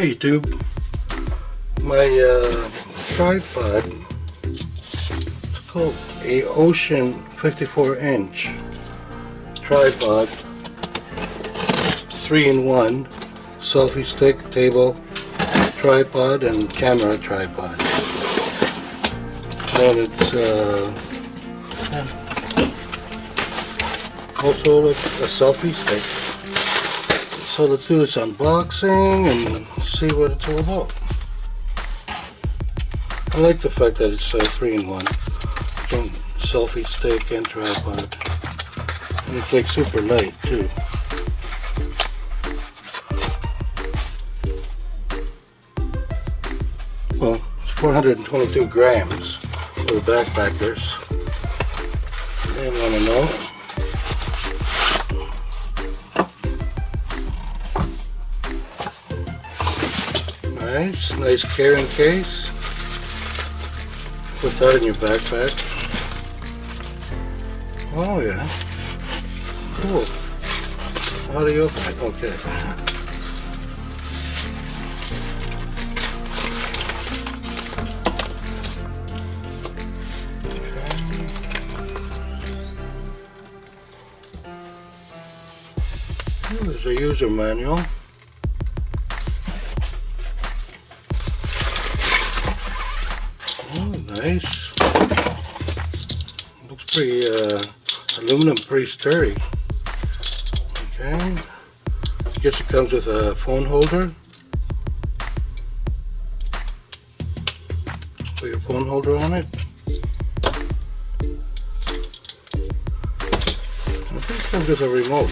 Hey YouTube, my tripod, it's called a Eocean 54-inch tripod, 3-in-1 selfie stick, table tripod, and camera tripod. And it's also like a selfie stick. So let's do this unboxing and see what it's all about. I like the fact that it's 3-in-1. Selfie stick and tripod. And it's like super light too. Well, it's 422 grams for the backpackers. They want to know. Nice carrying case. Put that in your backpack. Oh yeah. Cool. How do you open it? Okay. There's a user manual. Nice. Looks pretty aluminum, pretty sturdy. Okay. I guess it comes with a phone holder. Put your phone holder on it. I think it comes with a remote.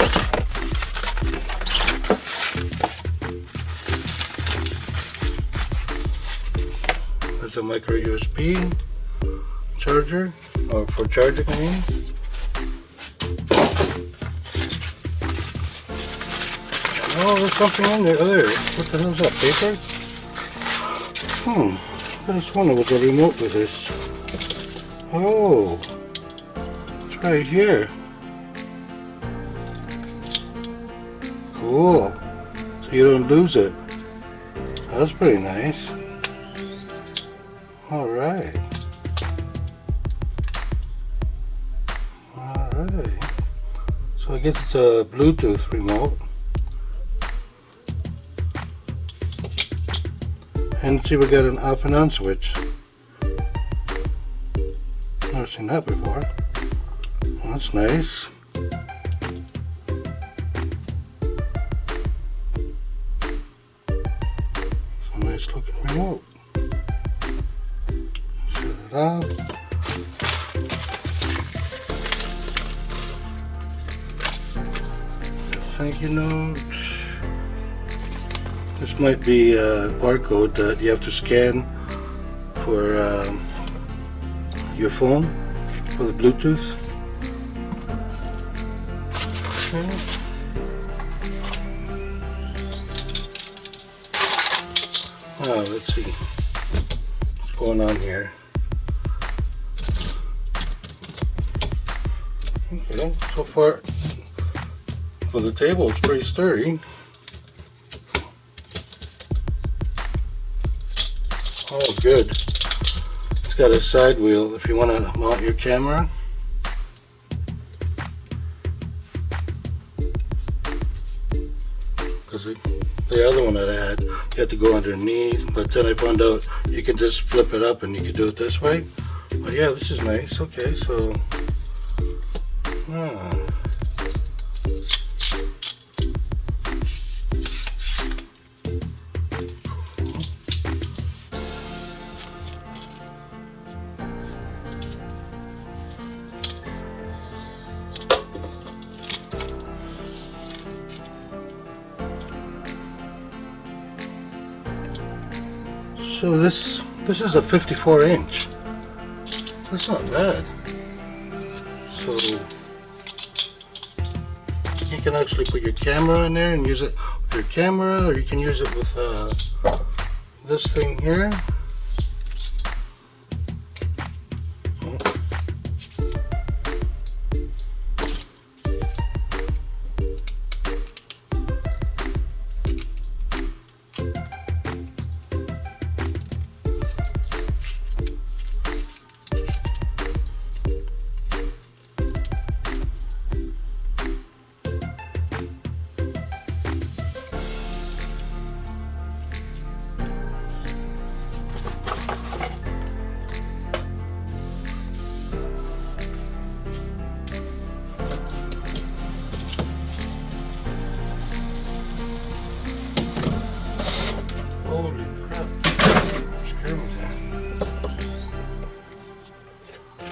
There's a micro USB charger, or for charging, I mean. Oh, there's something in there. Oh, there. What the hell is that, paper? I could have sworn it was a remote with this. Oh, it's right here. Cool. So you don't lose it. That's pretty nice. Alright. So I guess it's a Bluetooth remote. And see, we got an off and on switch. Never seen that before. Well, that's nice. It's a nice looking remote. Shut it off. Thank you note. This might be a barcode that you have to scan for your phone for the Bluetooth. Okay. Let's see what's going on here. Okay, so far for the table it's pretty sturdy. Oh good. It's got a side wheel if you want to mount your camera. Because the other one that I had, you had to go underneath, but then I found out you can just flip it up and you can do it this way. But yeah, this is nice. Okay, so So this is a 54-inch. That's not bad. So you can actually put your camera in there and use it with your camera, or you can use it with this thing here.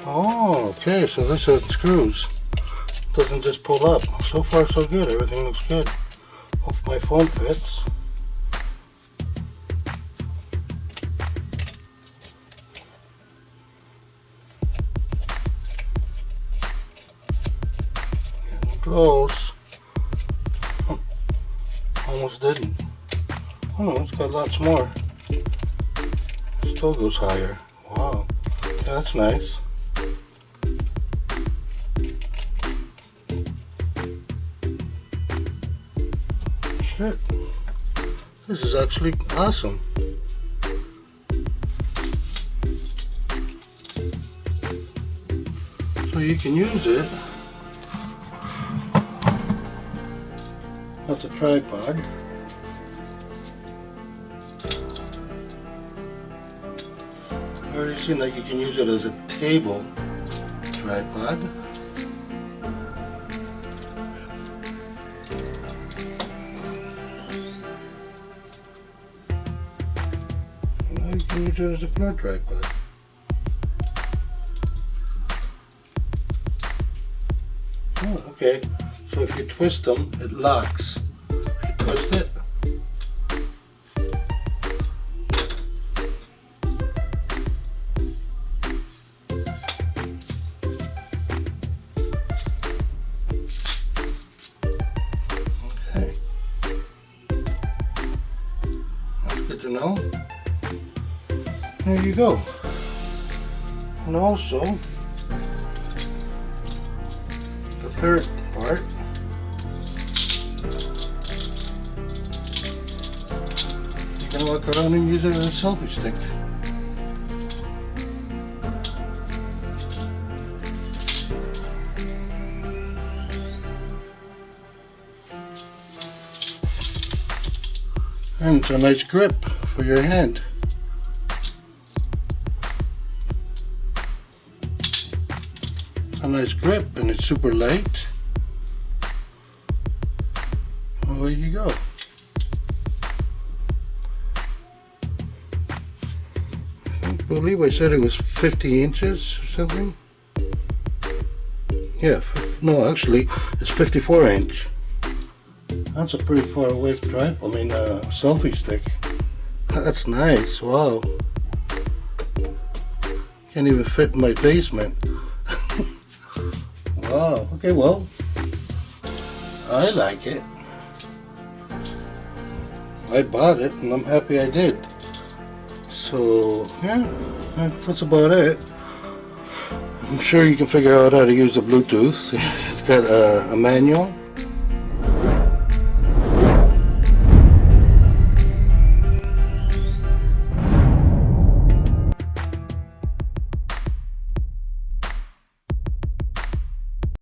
Oh, okay, so this has screws. Doesn't just pull up. So far so good, everything looks good. Hope my phone fits. Getting close. Almost didn't. Oh no, it's got lots more. Still goes higher. Wow. Yeah, that's nice. Shit. This is actually awesome. So you can use it as a tripod. I've already seen that you can use it as a table tripod. Now you can use it as a floor tripod. Oh, okay. So if you twist them, it locks. If you twist it, okay. That's good to know. There you go. And also, the third part, you can walk around and use it as a selfie stick. And it's a nice grip for your hand. It's a nice grip and it's super light. Well, there you go. I believe I said it was 50 inches or something. Yeah, no, actually, it's 54 inch. That's a pretty far away drive. I mean, selfie stick. That's nice. Wow. Can't even fit in my basement. Wow. Okay, well, I like it. I bought it, and I'm happy I did. So, yeah, that's about it. I'm sure you can figure out how to use the Bluetooth. It's got a manual.